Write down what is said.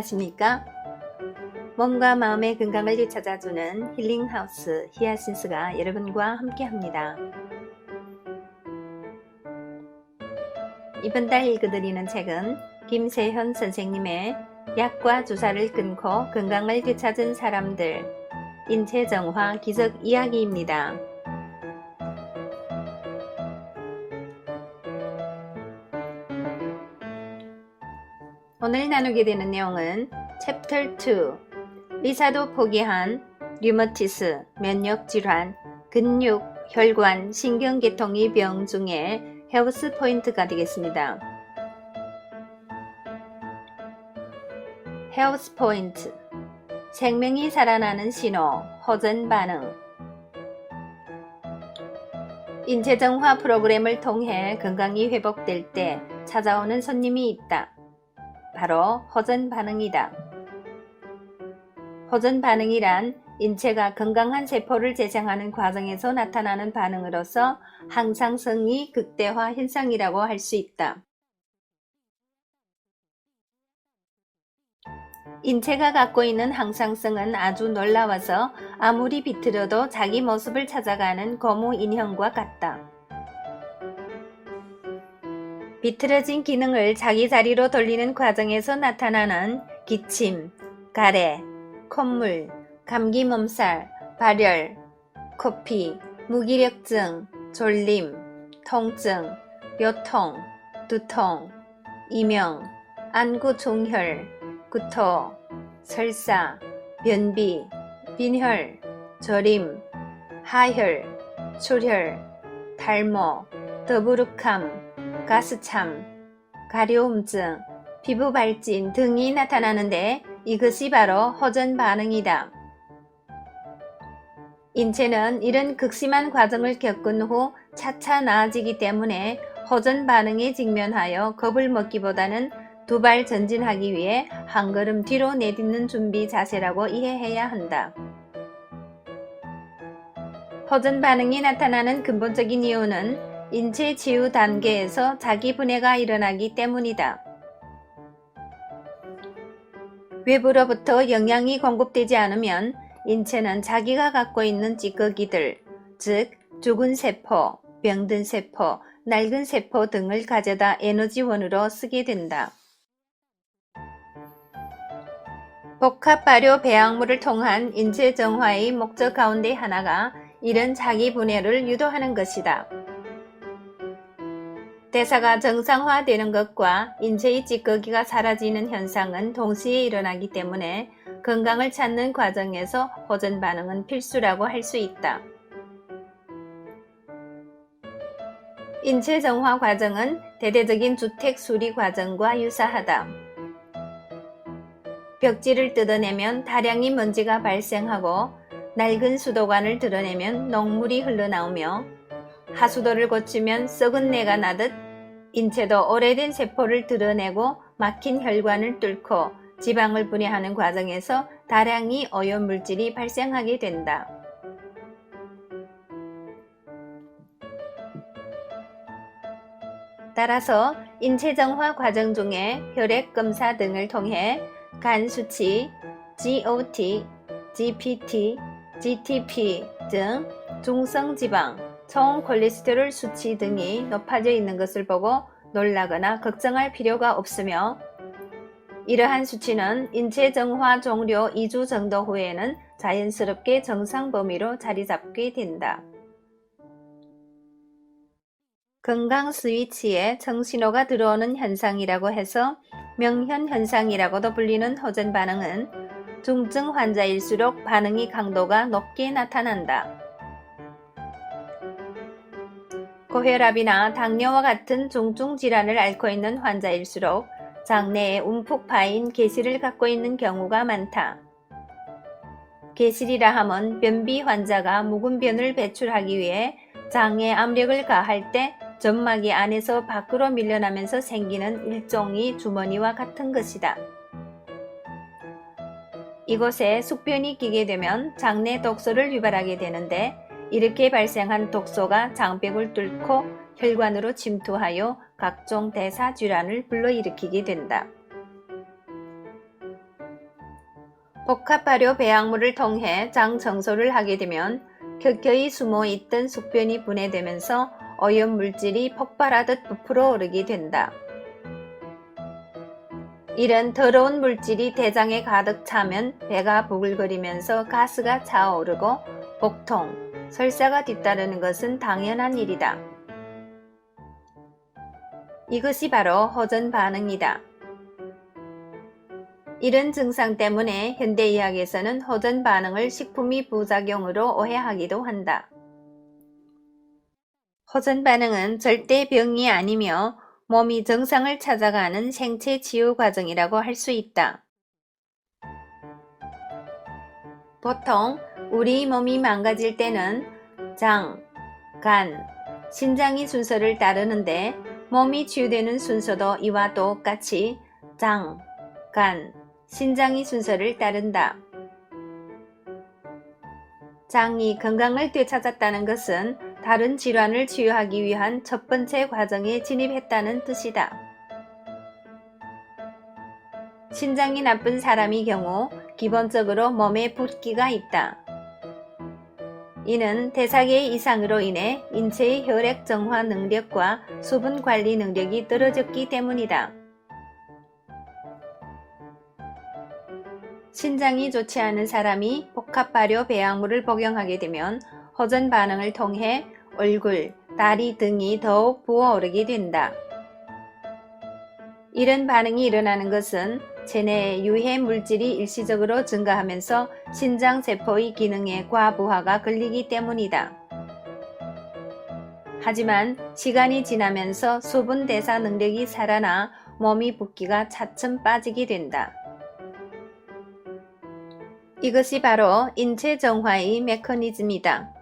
안녕하십니까? 몸과 마음의 건강을 되찾아주는 힐링하우스 히아신스가 여러분과 함께합니다. 이번 달 읽어드리는 책은 김세현 선생님의 약과 주사를 끊고 건강을 되찾은 사람들 인체정화 기적 이야기입니다. 오늘 나누게 되는 내용은 챕터 2 의사도 포기한 류머티스, 면역질환, 근육, 혈관, 신경계통의 병 중에 헤어스 포인트가 되겠습니다. 헤어스 포인트, 생명이 살아나는 신호, 호전 반응. 인체정화 프로그램을 통해 건강이 회복될 때 찾아오는 손님이 있다. 바로 호전 반응이다. 호전 반응이란 인체가 건강한 세포를 재생하는 과정에서 나타나는 반응으로서 항상성이 극대화 현상이라고 할 수 있다. 인체가 갖고 있는 항상성은 아주 놀라워서 아무리 비틀어도 자기 모습을 찾아가는 고무 인형과 같다. 비틀어진 기능을 자기 자리로 돌리는 과정에서 나타나는 기침, 가래, 콧물, 감기 몸살, 발열, 코피, 무기력증, 졸림, 통증, 묘통, 두통, 이명, 안구종혈, 구토, 설사, 변비, 빈혈, 저림, 하혈, 출혈, 탈모, 더부룩함, 가스참, 가려움증, 피부 발진 등이 나타나는데 이것이 바로 호전 반응이다. 인체는 이런 극심한 과정을 겪은 후 차차 나아지기 때문에 호전 반응에 직면하여 겁을 먹기보다는 두 발 전진하기 위해 한 걸음 뒤로 내딛는 준비 자세라고 이해해야 한다. 호전 반응이 나타나는 근본적인 이유는 인체 치유 단계에서 자기 분해가 일어나기 때문이다. 외부로부터 영양이 공급되지 않으면 인체는 자기가 갖고 있는 찌꺼기들, 즉 죽은 세포, 병든 세포, 낡은 세포 등을 가져다 에너지원으로 쓰게 된다. 복합 발효 배양물을 통한 인체 정화의 목적 가운데 하나가 이런 자기 분해를 유도하는 것이다. 대사가 정상화되는 것과 인체의 찌꺼기가 사라지는 현상은 동시에 일어나기 때문에 건강을 찾는 과정에서 호전 반응은 필수라고 할 수 있다. 인체 정화 과정은 대대적인 주택 수리 과정과 유사하다. 벽지를 뜯어내면 다량의 먼지가 발생하고 낡은 수도관을 드러내면 녹물이 흘러나오며 하수도를 고치면 썩은 내가 나듯 인체도 오래된 세포를 드러내고 막힌 혈관을 뚫고 지방을 분해하는 과정에서 다량의 오염물질이 발생하게 된다. 따라서 인체정화 과정 중에 혈액 검사 등을 통해 간 수치, GOT, GPT, GTP 등 중성지방, 총 콜레스테롤 수치 등이 높아져 있는 것을 보고 놀라거나 걱정할 필요가 없으며 이러한 수치는 인체 정화 종료 2주 정도 후에는 자연스럽게 정상 범위로 자리 잡게 된다. 건강 스위치에 청신호가 들어오는 현상이라고 해서 명현현상이라고도 불리는 호전 반응은 중증 환자일수록 반응의 강도가 높게 나타난다. 고혈압이나 당뇨와 같은 중증 질환을 앓고 있는 환자일수록 장내에 움푹 파인 개실을 갖고 있는 경우가 많다. 개실이라 함은 변비 환자가 묵은 변을 배출하기 위해 장에 압력을 가할 때 점막이 안에서 밖으로 밀려나면서 생기는 일종의 주머니와 같은 것이다. 이곳에 숙변이 끼게 되면 장내 독소를 유발하게 되는데 이렇게 발생한 독소가 장벽을 뚫고 혈관으로 침투하여 각종 대사질환을 불러일으키게 된다. 복합 발효 배양물을 통해 장 청소를 하게 되면 켜켜이 숨어 있던 숙변이 분해되면서 오염 물질이 폭발하듯 부풀어 오르게 된다. 이런 더러운 물질이 대장에 가득 차면 배가 부글거리면서 가스가 차오르고 복통, 설사가 뒤따르는 것은 당연한 일이다. 이것이 바로 호전 반응이다. 이런 증상 때문에 현대의학에서는 호전 반응을 식품의 부작용으로 오해하기도 한다. 호전 반응은 절대 병이 아니며 몸이 정상을 찾아가는 생체 치유 과정이라고 할 수 있다. 보통 우리 몸이 망가질 때는 장, 간, 신장이 순서를 따르는데 몸이 치유되는 순서도 이와 똑같이 장, 간, 신장이 순서를 따른다. 장이 건강을 되찾았다는 것은 다른 질환을 치유하기 위한 첫 번째 과정에 진입했다는 뜻이다. 신장이 나쁜 사람의 경우 기본적으로 몸에 붓기가 있다. 이는 대사계 이상으로 인해 인체의 혈액 정화 능력과 수분 관리 능력이 떨어졌기 때문이다. 신장이 좋지 않은 사람이 복합 발효 배양물을 복용하게 되면 호전 반응을 통해 얼굴, 다리 등이 더욱 부어오르게 된다. 이런 반응이 일어나는 것은 체내의 유해 물질이 일시적으로 증가하면서 신장세포의 기능에 과부하가 걸리기 때문이다. 하지만 시간이 지나면서 수분 대사 능력이 살아나 몸의 붓기가 차츰 빠지게 된다. 이것이 바로 인체 정화의 메커니즘이다.